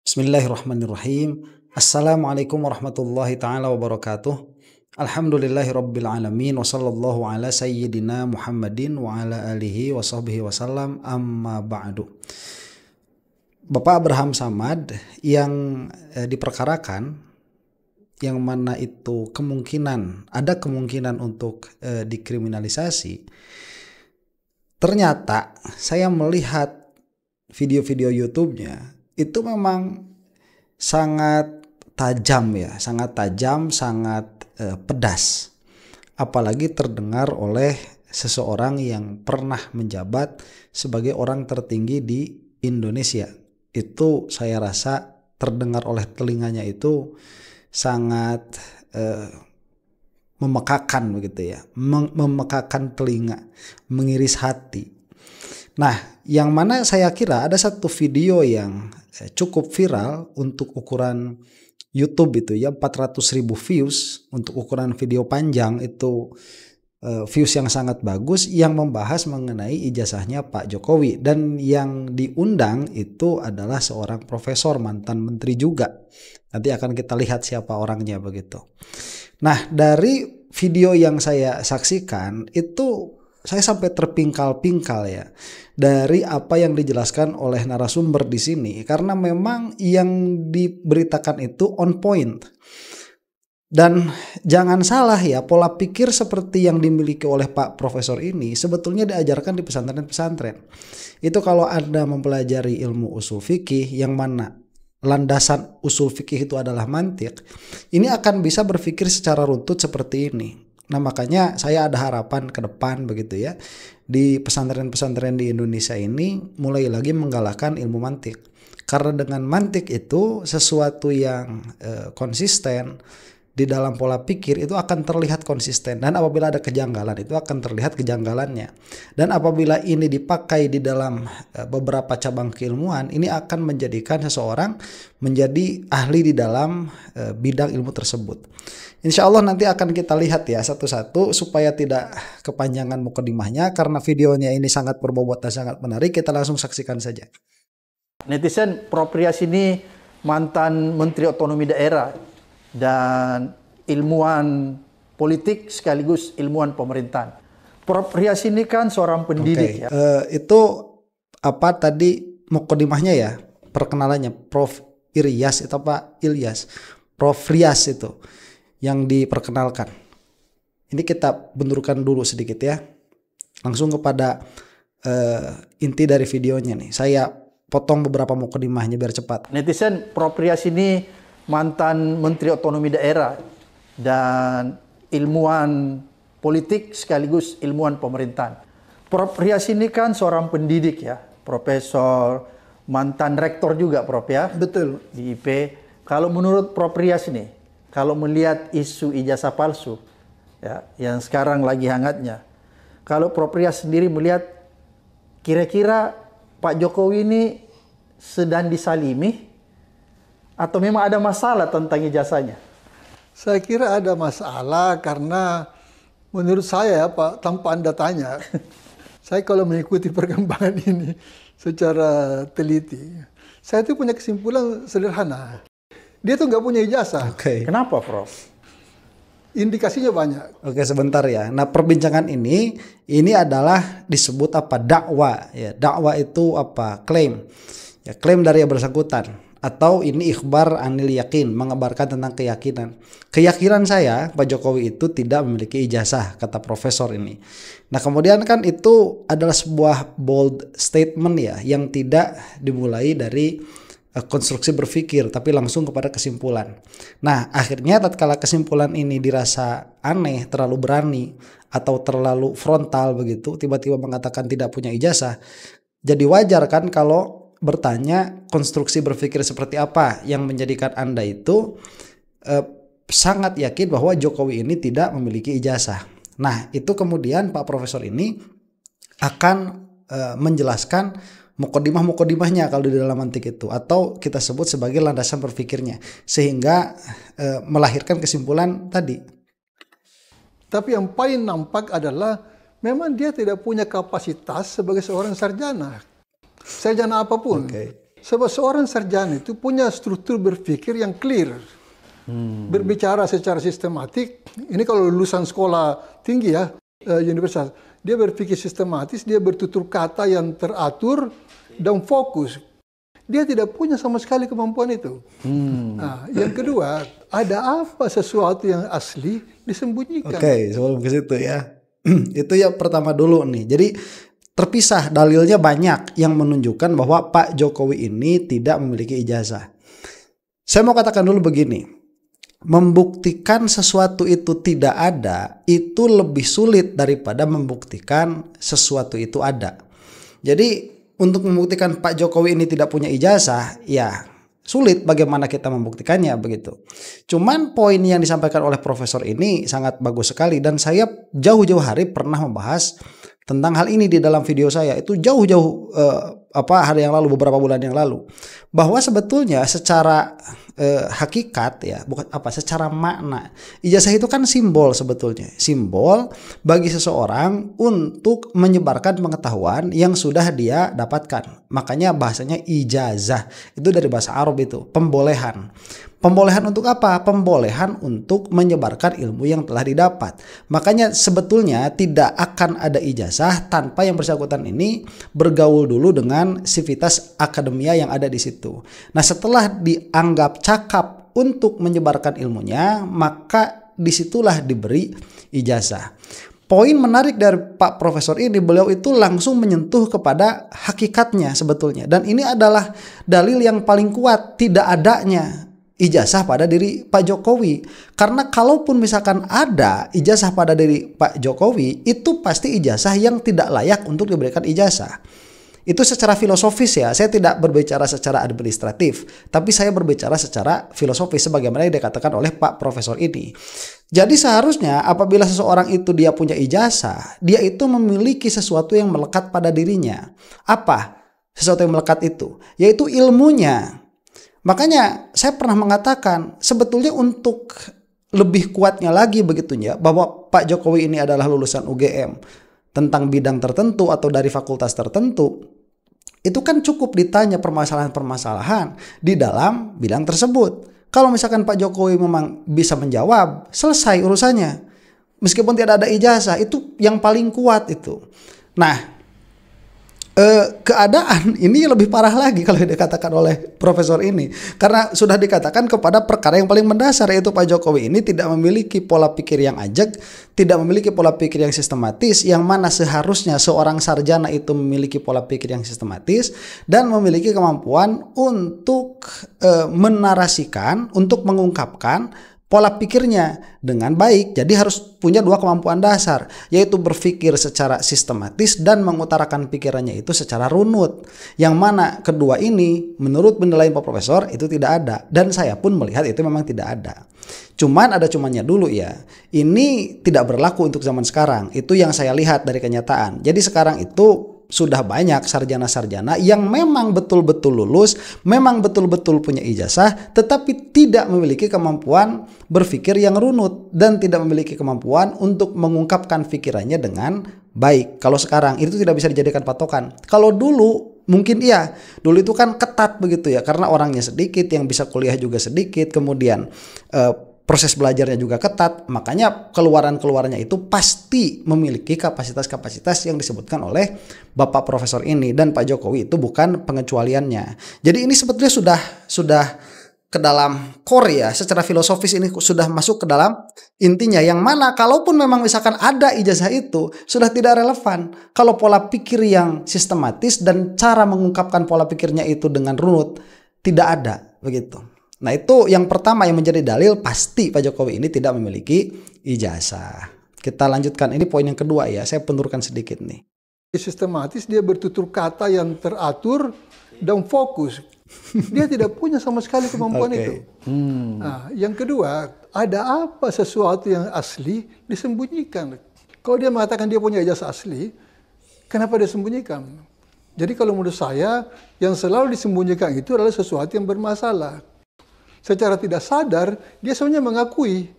Bismillahirrahmanirrahim. Assalamualaikum warahmatullahi ta'ala wabarakatuh. Alhamdulillahirabbil alamin wa sallallahu ala sayyidina Muhammadin wa ala alihi wa sahbihi wasallam, amma ba'du. Bapak Abraham Samad yang diperkarakan, yang mana itu ada kemungkinan untuk dikriminalisasi. Ternyata saya melihat video-video YouTube-nya itu memang sangat tajam ya, sangat pedas. Apalagi terdengar oleh seseorang yang pernah menjabat sebagai orang tertinggi di Indonesia. Itu saya rasa terdengar oleh telinganya itu sangat memekakan begitu ya, memekakan telinga, mengiris hati. Nah, yang mana saya kira ada satu video yang cukup viral untuk ukuran YouTube itu ya, 400.000 views untuk ukuran video panjang itu, views yang sangat bagus, yang membahas mengenai ijazahnya Pak Jokowi, dan yang diundang itu adalah seorang profesor mantan menteri juga. Nanti akan kita lihat siapa orangnya begitu. Nah, dari video yang saya saksikan itu saya sampai terpingkal-pingkal ya dari apa yang dijelaskan oleh narasumber di sini, karena memang yang diberitakan itu on point. Dan jangan salah ya, pola pikir seperti yang dimiliki oleh Pak Profesor ini sebetulnya diajarkan di pesantren-pesantren. Itu kalau Anda mempelajari ilmu usul fikih, yang mana landasan usul fikih itu adalah mantik, ini akan bisa berpikir secara runtut seperti ini. Nah, makanya saya ada harapan ke depan begitu ya, di pesantren-pesantren di Indonesia ini mulai lagi menggalakkan ilmu mantik. Karena dengan mantik itu sesuatu yang konsisten di dalam pola pikir itu akan terlihat konsisten, dan apabila ada kejanggalan itu akan terlihat kejanggalannya. Dan apabila ini dipakai di dalam beberapa cabang keilmuan, ini akan menjadikan seseorang menjadi ahli di dalam bidang ilmu tersebut. Insya Allah nanti akan kita lihat ya satu-satu supaya tidak kepanjangan mukadimahnya, karena videonya ini sangat berbobot dan sangat menarik. Kita langsung saksikan saja. Netizen, Prof Rias ini mantan Menteri Otonomi Daerah dan ilmuwan politik sekaligus ilmuwan pemerintahan. Prof Rias ini kan seorang pendidik ya. Itu apa tadi mukadimahnya ya, perkenalannya Prof Iryas itu apa Ilyas, Prof Rias itu yang diperkenalkan. Ini kita benturkan dulu sedikit ya. Langsung kepada inti dari videonya nih. Saya potong beberapa mukadimahnya biar cepat. Netizen, Prof Rias ini mantan Menteri Otonomi Daerah dan ilmuwan politik sekaligus ilmuwan pemerintahan. Prof Rias ini kan seorang pendidik ya, profesor, mantan rektor juga Prof ya. Betul. Di IP. Kalau menurut Prof Rias nih, kalau melihat isu ijazah palsu ya, yang sekarang lagi hangatnya, kalau Prof Rias sendiri melihat kira-kira Pak Jokowi ini sedang disalimi atau memang ada masalah tentang ijazahnya? Saya kira ada masalah karena menurut saya Pak, tanpa Anda tanya, saya kalau mengikuti perkembangan ini secara teliti, saya itu punya kesimpulan sederhana. Dia tuh nggak punya ijazah. Kenapa, Prof? Indikasinya banyak. Sebentar ya. Nah, perbincangan ini adalah disebut apa? Dakwah ya. Dakwah itu apa? Klaim. Ya, klaim dari yang bersangkutan. Atau ini ikhbar anil yakin, mengabarkan tentang keyakinan. Keyakinan saya Pak Jokowi itu tidak memiliki ijazah, kata profesor ini. Nah, kemudian kan itu adalah sebuah bold statement ya, yang tidak dimulai dari konstruksi berpikir, tapi langsung kepada kesimpulan. Nah, akhirnya tatkala kesimpulan ini dirasa aneh, terlalu berani, atau terlalu frontal begitu, tiba-tiba mengatakan tidak punya ijazah, jadi wajar kan kalau bertanya konstruksi berpikir seperti apa yang menjadikan Anda itu sangat yakin bahwa Jokowi ini tidak memiliki ijazah. Nah, itu kemudian Pak Profesor ini akan menjelaskan mukadimahnya kalau di dalam mantik itu, atau kita sebut sebagai landasan berpikirnya, sehingga melahirkan kesimpulan tadi. Tapi yang paling nampak adalah memang dia tidak punya kapasitas sebagai seorang sarjana. Sarjana apapun. Sebab seorang sarjana itu punya struktur berpikir yang clear. Berbicara secara sistematik, ini kalau lulusan sekolah tinggi ya, universitas, dia berpikir sistematis, dia bertutur kata yang teratur dan fokus. Dia tidak punya sama sekali kemampuan itu. Nah, yang kedua, ada apa sesuatu yang asli disembunyikan. Oke, sebelum ke situ ya. Itu yang pertama dulu nih. Jadi terpisah, dalilnya banyak yang menunjukkan bahwa Pak Jokowi ini tidak memiliki ijazah. Saya mau katakan dulu begini. Membuktikan sesuatu itu tidak ada itu lebih sulit daripada membuktikan sesuatu itu ada. Jadi untuk membuktikan Pak Jokowi ini tidak punya ijazah, ya sulit bagaimana kita membuktikannya begitu. Cuman poin yang disampaikan oleh profesor ini sangat bagus sekali dan saya jauh-jauh hari pernah membahas tentang hal ini di dalam video saya itu jauh-jauh hari yang lalu, beberapa bulan yang lalu, bahwa sebetulnya secara hakikat ya, secara makna ijazah itu kan simbol, sebetulnya simbol bagi seseorang untuk menyebarkan pengetahuan yang sudah dia dapatkan. Makanya bahasanya ijazah itu dari bahasa Arab, itu pembolehan. Pembolehan untuk apa? Pembolehan untuk menyebarkan ilmu yang telah didapat. Makanya sebetulnya tidak akan ada ijazah tanpa yang bersangkutan ini bergaul dulu dengan sivitas akademia yang ada di situ. Nah, setelah dianggap cakap untuk menyebarkan ilmunya, maka disitulah diberi ijazah. Poin menarik dari Pak Profesor ini, beliau itu langsung menyentuh kepada hakikatnya sebetulnya. Dan ini adalah dalil yang paling kuat tidak adanya ijazah pada diri Pak Jokowi. Karena kalaupun misalkan ada ijazah pada diri Pak Jokowi, itu pasti ijazah yang tidak layak untuk diberikan ijazah. Itu secara filosofis ya, saya tidak berbicara secara administratif, tapi saya berbicara secara filosofis sebagaimana yang dikatakan oleh Pak Profesor ini. Jadi seharusnya apabila seseorang itu dia punya ijazah, dia itu memiliki sesuatu yang melekat pada dirinya. Apa sesuatu yang melekat itu? Yaitu ilmunya. Makanya saya pernah mengatakan sebetulnya untuk lebih kuatnya lagi begitunya bahwa Pak Jokowi ini adalah lulusan UGM tentang bidang tertentu atau dari fakultas tertentu, itu kan cukup ditanya permasalahan-permasalahan di dalam bidang tersebut. Kalau misalkan Pak Jokowi memang bisa menjawab, selesai urusannya. Meskipun tidak ada ijazah, itu yang paling kuat itu. Nah, keadaan ini lebih parah lagi kalau dikatakan oleh profesor ini, karena sudah dikatakan kepada perkara yang paling mendasar, yaitu Pak Jokowi ini tidak memiliki pola pikir yang ajak, tidak memiliki pola pikir yang sistematis, yang mana seharusnya seorang sarjana itu memiliki pola pikir yang sistematis dan memiliki kemampuan untuk menarasikan, untuk mengungkapkan pola pikirnya dengan baik. Jadi harus punya dua kemampuan dasar, yaitu berpikir secara sistematis dan mengutarakan pikirannya itu secara runut. Yang mana kedua ini menurut penilaian Pak Profesor itu tidak ada, dan saya pun melihat itu memang tidak ada. Cuman ada cumannya dulu ya. Ini tidak berlaku untuk zaman sekarang. Itu yang saya lihat dari kenyataan. Jadi sekarang itu sudah banyak sarjana-sarjana yang memang betul-betul lulus, memang betul-betul punya ijazah, tetapi tidak memiliki kemampuan berpikir yang runut dan tidak memiliki kemampuan untuk mengungkapkan pikirannya dengan baik. Kalau sekarang itu tidak bisa dijadikan patokan. Kalau dulu mungkin iya, dulu itu kan ketat begitu ya, karena orangnya sedikit, yang bisa kuliah juga sedikit, kemudian proses belajarnya juga ketat, makanya keluaran-keluarannya itu pasti memiliki kapasitas-kapasitas yang disebutkan oleh Bapak Profesor ini, dan Pak Jokowi itu bukan pengecualiannya. Jadi ini sebetulnya sudah ke dalam core ya, secara filosofis ini sudah masuk ke dalam intinya, yang mana kalaupun memang misalkan ada ijazah itu sudah tidak relevan kalau pola pikir yang sistematis dan cara mengungkapkan pola pikirnya itu dengan runut tidak ada begitu. Nah, itu yang pertama yang menjadi dalil pasti Pak Jokowi ini tidak memiliki ijazah. Kita lanjutkan, ini poin yang kedua ya, saya pendurkan sedikit nih. Sistematis, dia bertutur kata yang teratur dan fokus. Dia tidak punya sama sekali kemampuan itu. Nah, yang kedua, ada apa sesuatu yang asli disembunyikan. Kalau dia mengatakan dia punya ijazah asli, kenapa dia sembunyikan? Jadi kalau menurut saya, yang selalu disembunyikan itu adalah sesuatu yang bermasalah. Secara tidak sadar, dia sebenarnya mengakui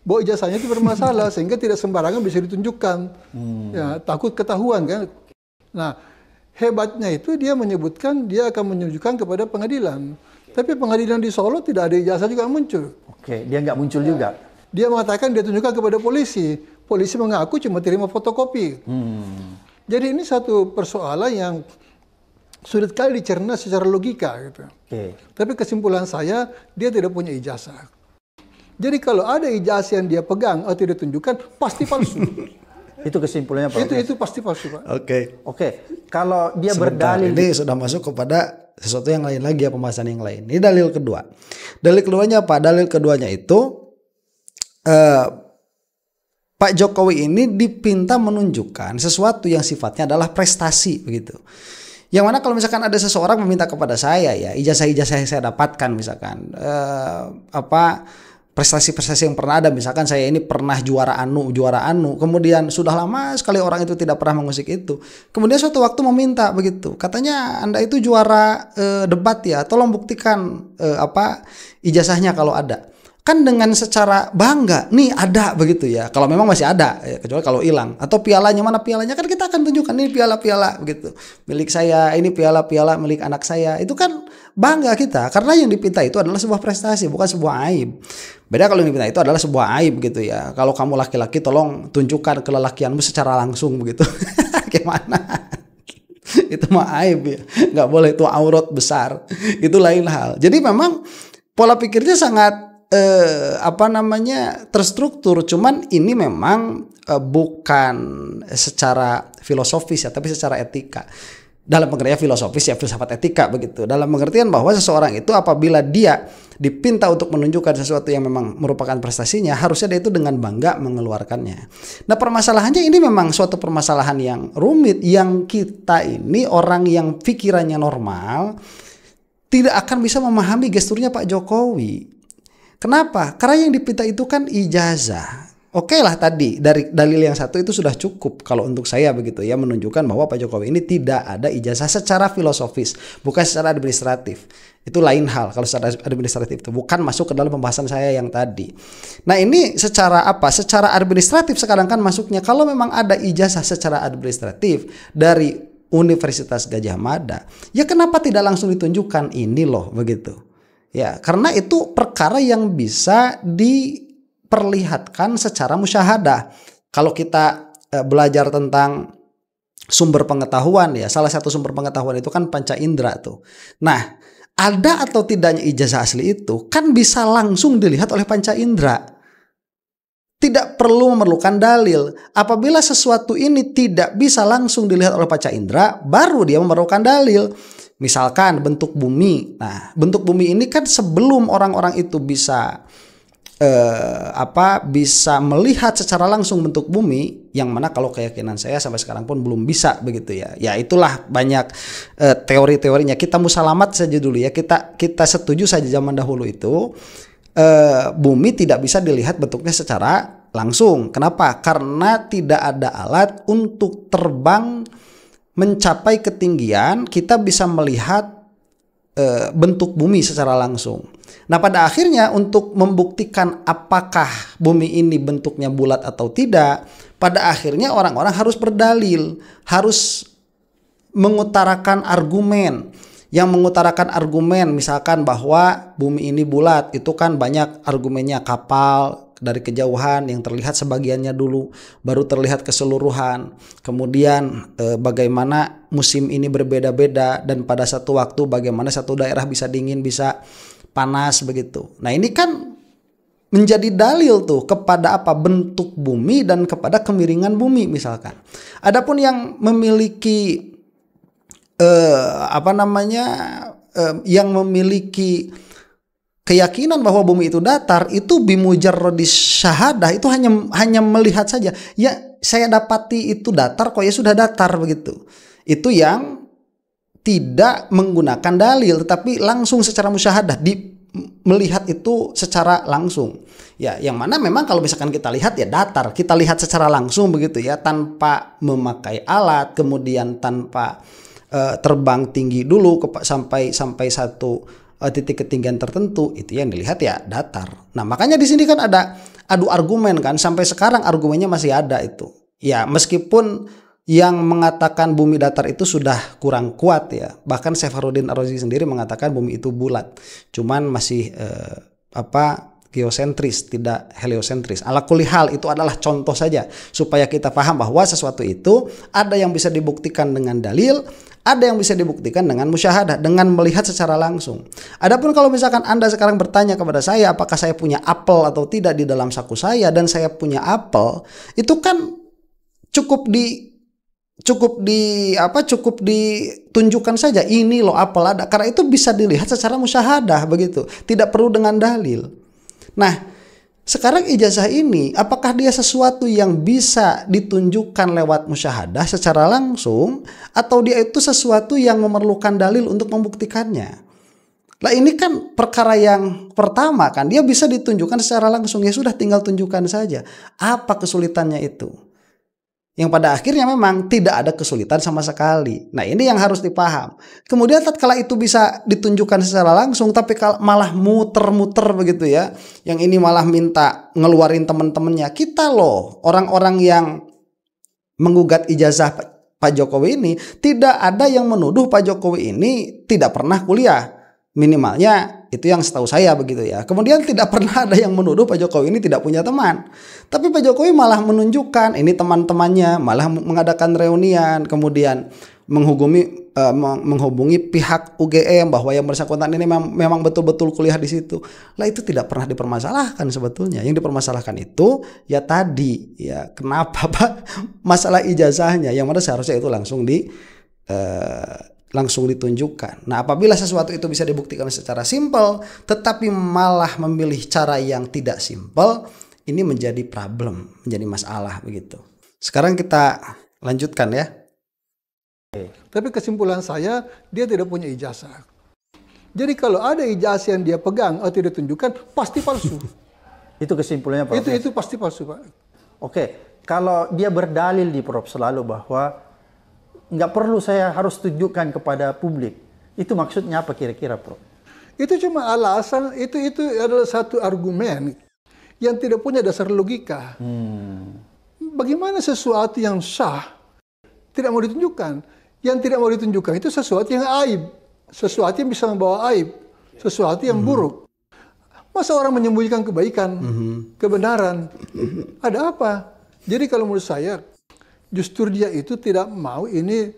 bahwa ijazahnya itu bermasalah, sehingga tidak sembarangan bisa ditunjukkan. Ya, takut ketahuan kan. Nah, Hebatnya itu dia menyebutkan dia akan menunjukkan kepada pengadilan. Tapi pengadilan di Solo tidak ada ijazah juga muncul. Oke, dia nggak muncul juga. Dia mengatakan dia tunjukkan kepada polisi. Polisi mengaku cuma terima fotokopi. Jadi ini satu persoalan yang sulit kali dicerna secara logika gitu. Tapi kesimpulan saya, dia tidak punya ijazah. Jadi kalau ada ijazah yang dia pegang atau dia tunjukkan, pasti palsu. Itu kesimpulannya Pak. Itu pasti palsu, Pak. Oke. Kalau dia Sebentar, berdalil, ini sudah masuk kepada sesuatu yang lain lagi ya, pembahasan yang lain. Ini dalil kedua. Dalil keduanya apa? Dalil keduanya itu Pak Jokowi ini dipinta menunjukkan sesuatu yang sifatnya adalah prestasi begitu. Yang mana kalau misalkan ada seseorang meminta kepada saya ya, ijazah-ijazah yang saya dapatkan misalkan prestasi-prestasi yang pernah ada, misalkan saya ini pernah juara anu, kemudian sudah lama sekali orang itu tidak pernah mengusik itu. Kemudian suatu waktu meminta begitu, katanya Anda itu juara debat ya, tolong buktikan ijazahnya kalau ada. Kan dengan secara bangga, nih ada begitu ya. Kalau memang masih ada, ya, kecuali kalau hilang. Atau pialanya, mana pialanya, kan kita akan tunjukkan ini piala-piala begitu. Milik saya, ini piala-piala milik anak saya. Itu kan bangga kita, karena yang dipinta itu adalah sebuah prestasi, bukan sebuah aib. Beda kalau yang dipinta itu adalah sebuah aib gitu ya. Kalau kamu laki-laki, tolong tunjukkan kelelakianmu secara langsung begitu. Gimana? Itu mah aib ya. Nggak boleh, itu aurat besar. Itu lain hal. Jadi memang pola pikirnya sangat terstruktur, cuman ini memang bukan secara filosofis ya, tapi secara etika. Dalam pengertian filosofis ya, filsafat etika begitu. Dalam pengertian bahwa seseorang itu apabila dia dipinta untuk menunjukkan sesuatu yang memang merupakan prestasinya, harusnya dia itu dengan bangga mengeluarkannya. Nah, permasalahannya ini memang suatu permasalahan yang rumit, yang kita ini orang yang pikirannya normal tidak akan bisa memahami gesturnya Pak Jokowi. Kenapa? Karena yang dipinta itu kan ijazah. Oke lah, tadi dari dalil yang satu itu sudah cukup kalau untuk saya begitu ya, menunjukkan bahwa Pak Jokowi ini tidak ada ijazah secara filosofis, bukan secara administratif. Itu lain hal kalau secara administratif, itu bukan masuk ke dalam pembahasan saya yang tadi. Nah, ini secara apa? Secara administratif sekarang kan masuknya, kalau memang ada ijazah secara administratif dari Universitas Gadjah Mada, ya kenapa tidak langsung ditunjukkan ini loh begitu? Ya, karena itu perkara yang bisa diperlihatkan secara musyahadah. Kalau kita belajar tentang sumber pengetahuan ya, salah satu sumber pengetahuan itu kan panca indera tuh. Nah, ada atau tidaknya ijazah asli itu kan bisa langsung dilihat oleh panca indera. Tidak perlu memerlukan dalil. Apabila sesuatu ini tidak bisa langsung dilihat oleh panca indera, baru dia memerlukan dalil. Misalkan bentuk bumi. Nah, bentuk bumi ini kan sebelum orang-orang itu bisa bisa melihat secara langsung bentuk bumi, yang mana kalau keyakinan saya sampai sekarang pun belum bisa begitu ya. Ya itulah banyak teori-teorinya. Kita musalamat saja dulu ya. Kita setuju saja zaman dahulu itu bumi tidak bisa dilihat bentuknya secara langsung. Kenapa? Karena tidak ada alat untuk terbang mencapai ketinggian kita bisa melihat bentuk bumi secara langsung. Nah, pada akhirnya untuk membuktikan apakah bumi ini bentuknya bulat atau tidak, pada akhirnya orang-orang harus berdalil, harus mengutarakan argumen. Yang mengutarakan argumen misalkan bahwa bumi ini bulat, itu kan banyak argumennya, kapal dari kejauhan yang terlihat sebagiannya dulu, baru terlihat keseluruhan. Kemudian bagaimana musim ini berbeda-beda, dan pada satu waktu bagaimana satu daerah bisa dingin, bisa panas begitu. Nah, ini kan menjadi dalil tuh kepada apa? Bentuk bumi dan kepada kemiringan bumi misalkan. Adapun yang memiliki yang memiliki keyakinan bahwa bumi itu datar, itu bimujarradis syahadah, itu hanya melihat saja. Ya, saya dapati itu datar kok, ya sudah datar begitu. Itu yang tidak menggunakan dalil, tetapi langsung secara musyahadah, melihat itu secara langsung. Ya, yang mana memang kalau misalkan kita lihat ya datar, kita lihat secara langsung begitu ya, tanpa memakai alat, kemudian tanpa terbang tinggi dulu sampai satu titik ketinggian tertentu, itu yang dilihat ya datar. Nah, makanya di sini kan ada adu argumen kan, sampai sekarang argumennya masih ada itu. Ya, meskipun yang mengatakan bumi datar itu sudah kurang kuat ya. Bahkan Safarudin Ar-Razi sendiri mengatakan bumi itu bulat, cuman masih geosentris, tidak heliosentris. Ala kulli hal itu adalah contoh saja supaya kita paham bahwa sesuatu itu ada yang bisa dibuktikan dengan dalil, ada yang bisa dibuktikan dengan musyahadah, dengan melihat secara langsung. Adapun kalau misalkan Anda sekarang bertanya kepada saya apakah saya punya apel atau tidak di dalam saku saya, dan saya punya apel, itu kan cukup ditunjukkan saja, ini loh apel ada, karena itu bisa dilihat secara musyahadah begitu, tidak perlu dengan dalil. Nah, sekarang ijazah ini apakah dia sesuatu yang bisa ditunjukkan lewat musyahadah secara langsung, atau dia itu sesuatu yang memerlukan dalil untuk membuktikannya? Lah ini kan perkara yang pertama kan, dia bisa ditunjukkan secara langsung, ya sudah tinggal tunjukkan saja. Apa kesulitannya itu? Yang pada akhirnya memang tidak ada kesulitan sama sekali. Nah ini yang harus dipaham. Kemudian tatkala itu bisa ditunjukkan secara langsung, tapi malah muter-muter begitu ya, yang ini malah minta ngeluarin teman-temannya. Kita loh, orang-orang yang menggugat ijazah Pak Jokowi ini, tidak ada yang menuduh Pak Jokowi ini tidak pernah kuliah. Minimalnya itu yang setahu saya begitu ya. Kemudian tidak pernah ada yang menuduh Pak Jokowi ini tidak punya teman. Tapi Pak Jokowi malah menunjukkan ini teman-temannya, malah mengadakan reunian, kemudian menghubungi pihak UGM bahwa yang bersangkutan ini memang betul-betul kuliah di situ. Lah itu tidak pernah dipermasalahkan sebetulnya. Yang dipermasalahkan itu ya tadi ya, kenapa Pak masalah ijazahnya, yang mana seharusnya itu langsung ditunjukkan. Nah, apabila sesuatu itu bisa dibuktikan secara simpel, tetapi malah memilih cara yang tidak simpel, ini menjadi problem, menjadi masalah begitu. Sekarang kita lanjutkan ya. Tapi kesimpulan saya, dia tidak punya ijazah. Jadi kalau ada ijazah yang dia pegang atau tidak tunjukkan, pasti palsu. Itu kesimpulannya Pak. Itu pasti palsu Pak. Oke, kalau dia berdalil di Prof selalu bahwa nggak perlu saya harus tunjukkan kepada publik, itu maksudnya apa kira-kira Prof? Itu cuma alasan, itu adalah satu argumen yang tidak punya dasar logika. Bagaimana sesuatu yang sah tidak mau ditunjukkan? Yang tidak mau ditunjukkan itu sesuatu yang aib, sesuatu yang bisa membawa aib, sesuatu yang buruk. Masa orang menyembunyikan kebaikan, kebenaran? Ada apa? Jadi kalau menurut saya, justru dia itu tidak mau ini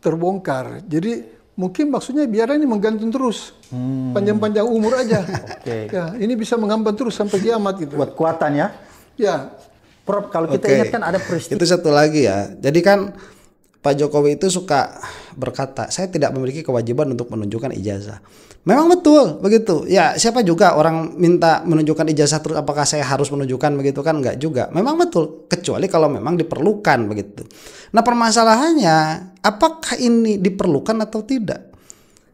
terbongkar. Jadi mungkin maksudnya biar ini menggantung terus, panjang-panjang umur aja. Ya, ini bisa menghambat terus sampai kiamat gitu. Buat kuatan ya. Ya. Prof, kalau kita ingat kan ada peristiwa. Itu satu lagi ya. Jadi kan Pak Jokowi itu suka berkata, saya tidak memiliki kewajiban untuk menunjukkan ijazah. Memang betul begitu. Ya siapa juga orang minta menunjukkan ijazah terus apakah saya harus menunjukkan begitu kan? Enggak juga. Memang betul. Kecuali kalau memang diperlukan begitu. Nah permasalahannya apakah ini diperlukan atau tidak?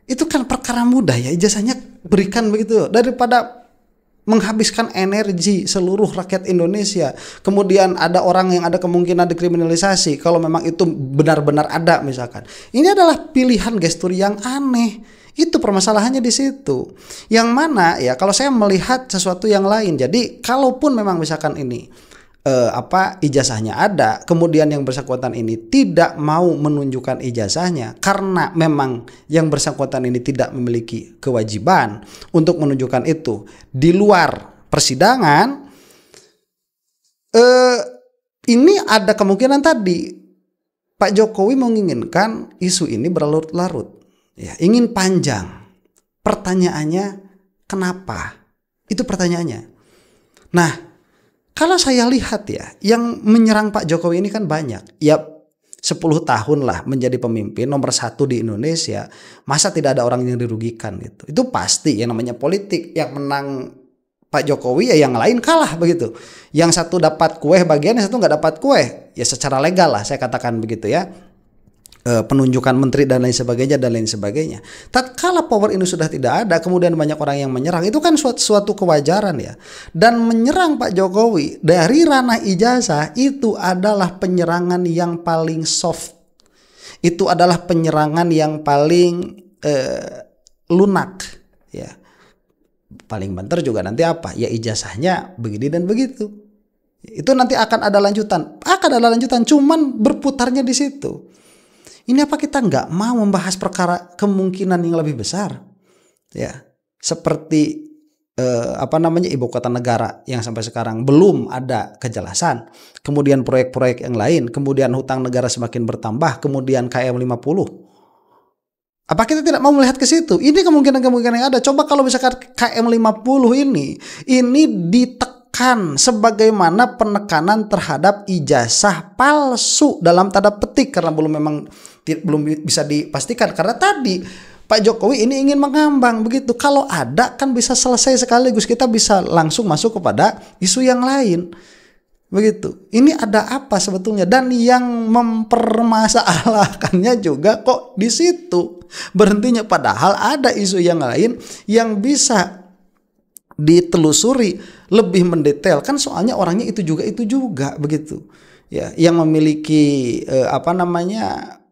Itu kan perkara mudah ya, ijazahnya berikan begitu. Daripada menghabiskan energi seluruh rakyat Indonesia, kemudian ada orang yang ada kemungkinan dikriminalisasi kalau memang itu benar-benar ada misalkan. Ini adalah pilihan gestur yang aneh. Itu permasalahannya di situ. Yang mana ya kalau saya melihat sesuatu yang lain. Jadi kalaupun memang misalkan ini ijazahnya ada, kemudian yang bersangkutan ini tidak mau menunjukkan ijazahnya karena memang yang bersangkutan ini tidak memiliki kewajiban untuk menunjukkan itu di luar persidangan, ini ada kemungkinan tadi Pak Jokowi menginginkan isu ini berlarut-larut, ya, ingin panjang. Pertanyaannya kenapa? Itu pertanyaannya. Nah, kalau saya lihat ya, yang menyerang Pak Jokowi ini kan banyak. Ya 10 tahun lah menjadi pemimpin nomor 1 di Indonesia. Masa tidak ada orang yang dirugikan gitu. Itu pasti yang namanya politik. Yang menang Pak Jokowi ya yang lain kalah begitu. Yang satu dapat kue bagian, yang satu nggak dapat kue. Ya secara legal lah saya katakan begitu ya. Penunjukan menteri dan lain sebagainya. Tatkala power ini sudah tidak ada, kemudian banyak orang yang menyerang, itu kan suatu kewajaran ya. Dan menyerang Pak Jokowi dari ranah ijazah itu adalah penyerangan yang paling soft. Itu adalah penyerangan yang paling lunak ya. Paling banter juga nanti apa? Ya ijazahnya begini dan begitu. Itu nanti akan ada lanjutan, cuman berputarnya di situ. Ini apa kita nggak mau membahas perkara kemungkinan yang lebih besar, ya, seperti ibu kota negara yang sampai sekarang belum ada kejelasan, kemudian proyek-proyek yang lain, kemudian hutang negara semakin bertambah, kemudian KM 50. Apa kita tidak mau melihat ke situ? Ini kemungkinan-kemungkinan yang ada. Coba kalau misalkan KM 50 ini ditekan sebagaimana penekanan terhadap ijazah palsu dalam tanda petik, karena belum bisa dipastikan, karena tadi Pak Jokowi ini ingin mengambang begitu. Kalau ada kan bisa selesai sekaligus, kita bisa langsung masuk kepada isu yang lain. Begitu. Ini ada apa sebetulnya? Dan yang mempermasalahkannya juga kok di situ berhentinya, padahal ada isu yang lain yang bisa ditelusuri lebih mendetail. Kan soalnya orangnya itu juga begitu. Ya, yang memiliki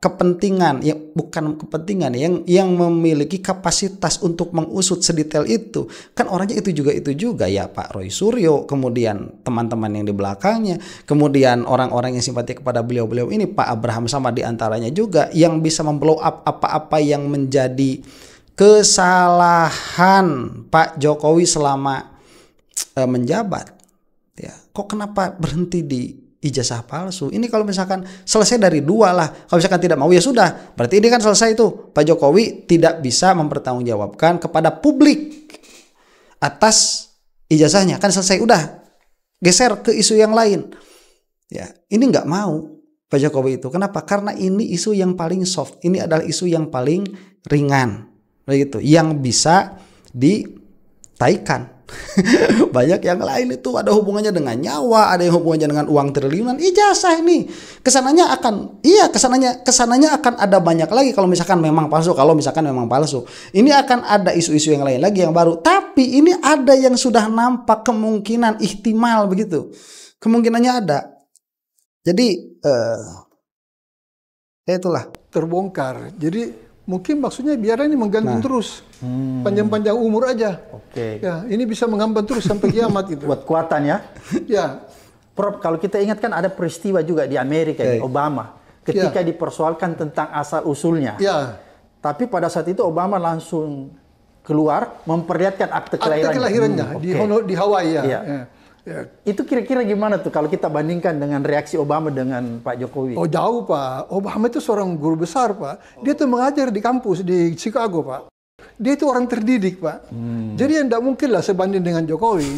kepentingan, ya bukan kepentingan, yang memiliki kapasitas untuk mengusut sedetail itu kan orangnya itu juga ya, Pak Roy Suryo, kemudian teman-teman yang di belakangnya, kemudian orang-orang yang simpati kepada beliau ini, Pak Abraham Samad diantaranya juga, yang bisa memblow up apa-apa yang menjadi kesalahan Pak Jokowi selama menjabat. Ya, kok kenapa berhenti di ijazah palsu? Ini kalau misalkan selesai dari dua lah. Kalau misalkan tidak mau ya sudah, berarti ini kan selesai itu. Pak Jokowi tidak bisa mempertanggungjawabkan kepada publik atas ijazahnya, kan selesai, udah geser ke isu yang lain. Ya, ini nggak mau Pak Jokowi itu. Kenapa? Karena ini isu yang paling soft. Ini adalah isu yang paling ringan, begitu, yang bisa ditaikan. Banyak yang lain itu ada hubungannya dengan nyawa, ada yang hubungannya dengan uang triliunan. Ijazah ini kesananya akan ada banyak lagi kalau misalkan memang palsu. Ini akan ada isu-isu yang lain lagi yang baru. Tapi ini ada yang sudah nampak kemungkinan, ihtimal begitu. Kemungkinannya ada. Jadi itulah terbongkar. Jadi mungkin maksudnya biar ini menggantung terus. Panjang-panjang umur aja. Oke. Ya, ini bisa mengambang terus sampai kiamat itu. Buat kuatan ya. Ya. Prof, kalau kita ingat kan ada peristiwa juga di Amerika, Obama, ketika dipersoalkan tentang asal usulnya. Ya. Tapi pada saat itu Obama langsung keluar memperlihatkan akte kelahirannya. Di Hawaii ya. Ya. Ya. Itu kira-kira gimana tuh kalau kita bandingkan dengan reaksi Obama dengan Pak Jokowi? Oh jauh Pak. Obama itu seorang guru besar Pak. Dia tuh mengajar di kampus di Chicago Pak. Dia itu orang terdidik Pak. Jadi tidak mungkin lah sebanding dengan Jokowi.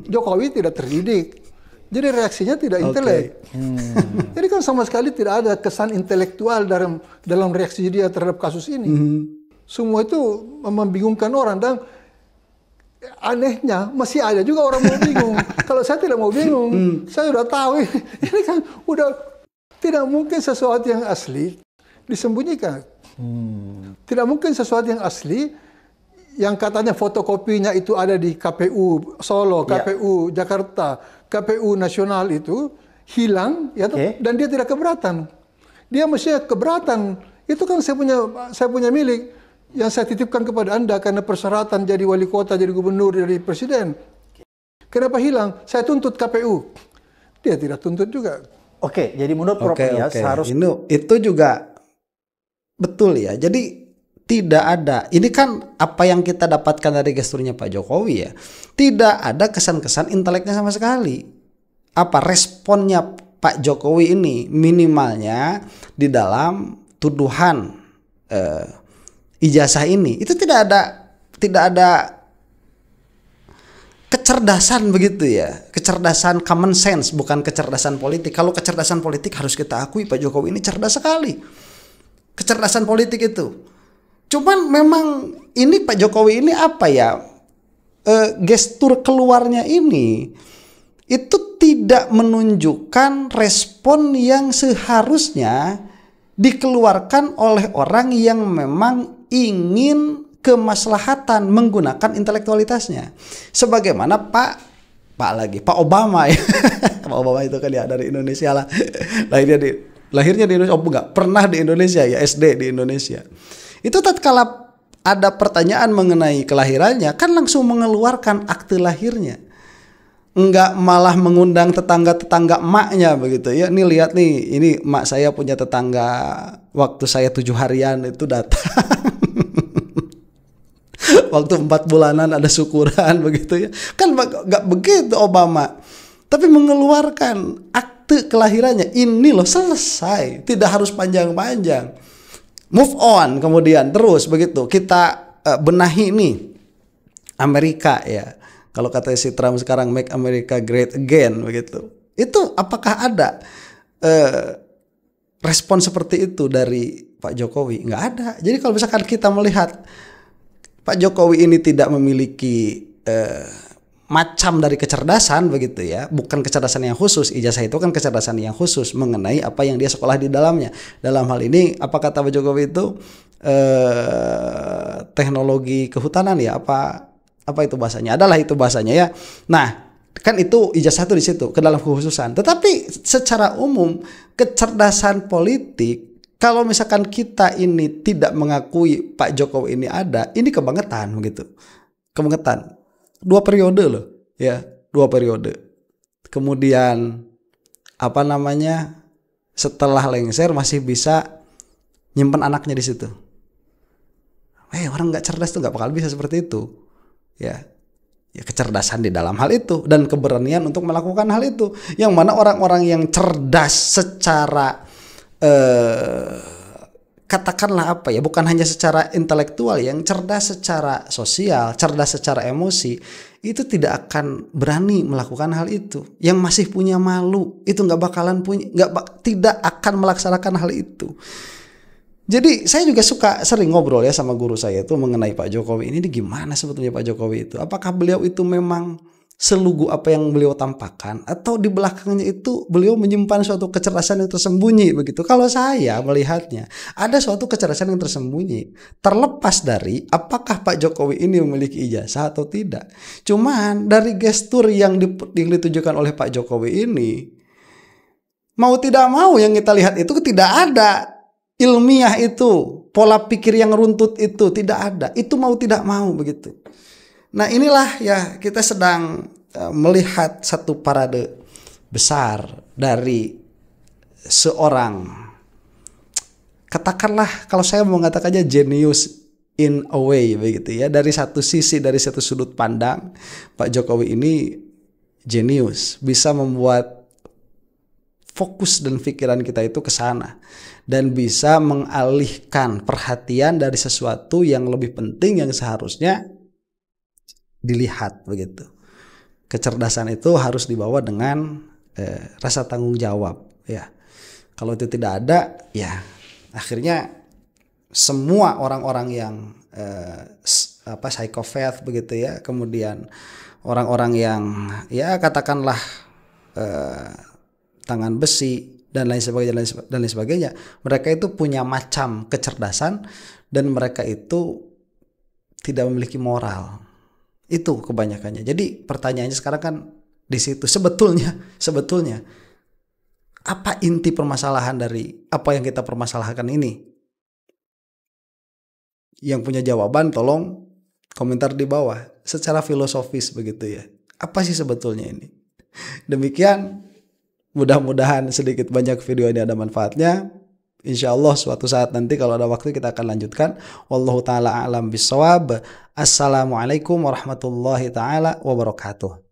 Jokowi tidak terdidik. Jadi reaksinya tidak intelek. Jadi kan sama sekali tidak ada kesan intelektual dalam reaksi dia terhadap kasus ini. Semua itu membingungkan orang, dan anehnya masih ada juga orang mau bingung. Kalau saya tidak mau bingung, saya sudah tahu ini kan udah tidak mungkin sesuatu yang asli disembunyikan. Tidak mungkin sesuatu yang asli yang katanya fotokopinya itu ada di KPU Solo, KPU Jakarta, KPU nasional itu hilang ya, dan dia tidak keberatan. Dia mestinya keberatan. Itu kan saya punya milik yang saya titipkan kepada Anda karena persyaratan jadi wali kota, jadi gubernur, jadi presiden. Kenapa hilang? Saya tuntut KPU. Dia tidak tuntut juga. Oke, jadi menurut Prof Iyas harus itu juga betul ya. Jadi tidak ada. Ini kan apa yang kita dapatkan dari gesturnya Pak Jokowi ya. Tidak ada kesan-kesan inteleknya sama sekali. Apa responnya Pak Jokowi ini minimalnya di dalam tuduhan ijazah ini itu tidak ada kecerdasan begitu ya, kecerdasan common sense, bukan kecerdasan politik. Kalau kecerdasan politik harus kita akui Pak Jokowi ini cerdas sekali, kecerdasan politik itu. Cuman memang ini Pak Jokowi ini apa ya, gestur keluarnya ini itu tidak menunjukkan respon yang seharusnya dikeluarkan oleh orang yang memang ingin kemaslahatan menggunakan intelektualitasnya, sebagaimana Pak Obama ya. Pak Obama itu kan ya dari Indonesia lah, lahirnya di Indonesia, enggak pernah di Indonesia ya, SD di Indonesia. Itu tatkala ada pertanyaan mengenai kelahirannya kan langsung mengeluarkan akte lahirnya. Enggak malah mengundang tetangga-tetangga emaknya begitu ya. Nih lihat nih, ini emak saya punya tetangga waktu saya 7 harian itu datang. Waktu 4 bulanan ada syukuran begitu ya. Kan enggak begitu Obama. Tapi mengeluarkan akte kelahirannya. Ini loh, selesai. Tidak harus panjang-panjang. Move on kemudian terus begitu. Kita benahi nih Amerika ya. Kalau kata si Trump sekarang make America great again begitu. Itu apakah ada respon seperti itu dari Pak Jokowi? Nggak ada. Jadi kalau misalkan kita melihat Pak Jokowi ini tidak memiliki macam dari kecerdasan begitu ya, bukan kecerdasan yang khusus. Ijazah itu kan kecerdasan yang khusus mengenai apa yang dia sekolah di dalamnya. Dalam hal ini apa kata Pak Jokowi itu teknologi kehutanan ya, apa itu bahasanya? Adalah itu bahasanya ya. Nah, kan itu ijazah itu di situ ke dalam kekhususan. Tetapi secara umum kecerdasan politik, kalau misalkan kita ini tidak mengakui Pak Jokowi ini ada, ini kebangetan begitu. Kebangetan. 2 periode loh, ya, 2 periode. Kemudian apa namanya? Setelah lengser masih bisa nyimpen anaknya di situ. Orang nggak cerdas tuh nggak bakal bisa seperti itu. Ya kecerdasan di dalam hal itu dan keberanian untuk melakukan hal itu, yang mana orang-orang yang cerdas secara katakanlah apa ya, bukan hanya secara intelektual, yang cerdas secara sosial, cerdas secara emosi, itu tidak akan berani melakukan hal itu. Yang masih punya malu itu nggak bakalan punya, tidak akan melaksanakan hal itu. Jadi saya juga sering ngobrol ya sama guru saya itu mengenai Pak Jokowi ini gimana sebetulnya Pak Jokowi itu. Apakah beliau itu memang selugu apa yang beliau tampakkan, atau di belakangnya itu beliau menyimpan suatu kecerdasan yang tersembunyi begitu. Kalau saya melihatnya ada suatu kecerdasan yang tersembunyi, terlepas dari apakah Pak Jokowi ini memiliki ijazah atau tidak. Cuman dari gestur yang ditujukan oleh Pak Jokowi ini, mau tidak mau yang kita lihat itu tidak ada ilmiah itu, pola pikir yang runtut itu tidak ada. Itu mau tidak mau begitu. Nah inilah ya, kita sedang melihat satu parade besar dari seorang, katakanlah kalau saya mau mengatakannya jenius in a way begitu ya. Dari satu sisi, dari satu sudut pandang, Pak Jokowi ini jenius, bisa membuat fokus dan pikiran kita itu ke sana dan bisa mengalihkan perhatian dari sesuatu yang lebih penting yang seharusnya dilihat begitu. Kecerdasan itu harus dibawa dengan rasa tanggung jawab ya. Kalau itu tidak ada ya akhirnya semua orang-orang yang psikopat begitu ya, kemudian orang-orang yang ya katakanlah tangan besi dan lain sebagainya, mereka itu punya macam kecerdasan dan mereka itu tidak memiliki moral. Itu kebanyakannya. Jadi pertanyaannya sekarang kan di situ, sebetulnya apa inti permasalahan dari apa yang kita permasalahkan ini? Yang punya jawaban tolong komentar di bawah secara filosofis begitu ya. Apa sih sebetulnya ini? Demikian. Mudah-mudahan sedikit banyak video ini ada manfaatnya. Insya Allah suatu saat nanti kalau ada waktu kita akan lanjutkan. Wallahu ta'ala a'lam bishawab. Assalamualaikum warahmatullahi ta'ala wabarakatuh.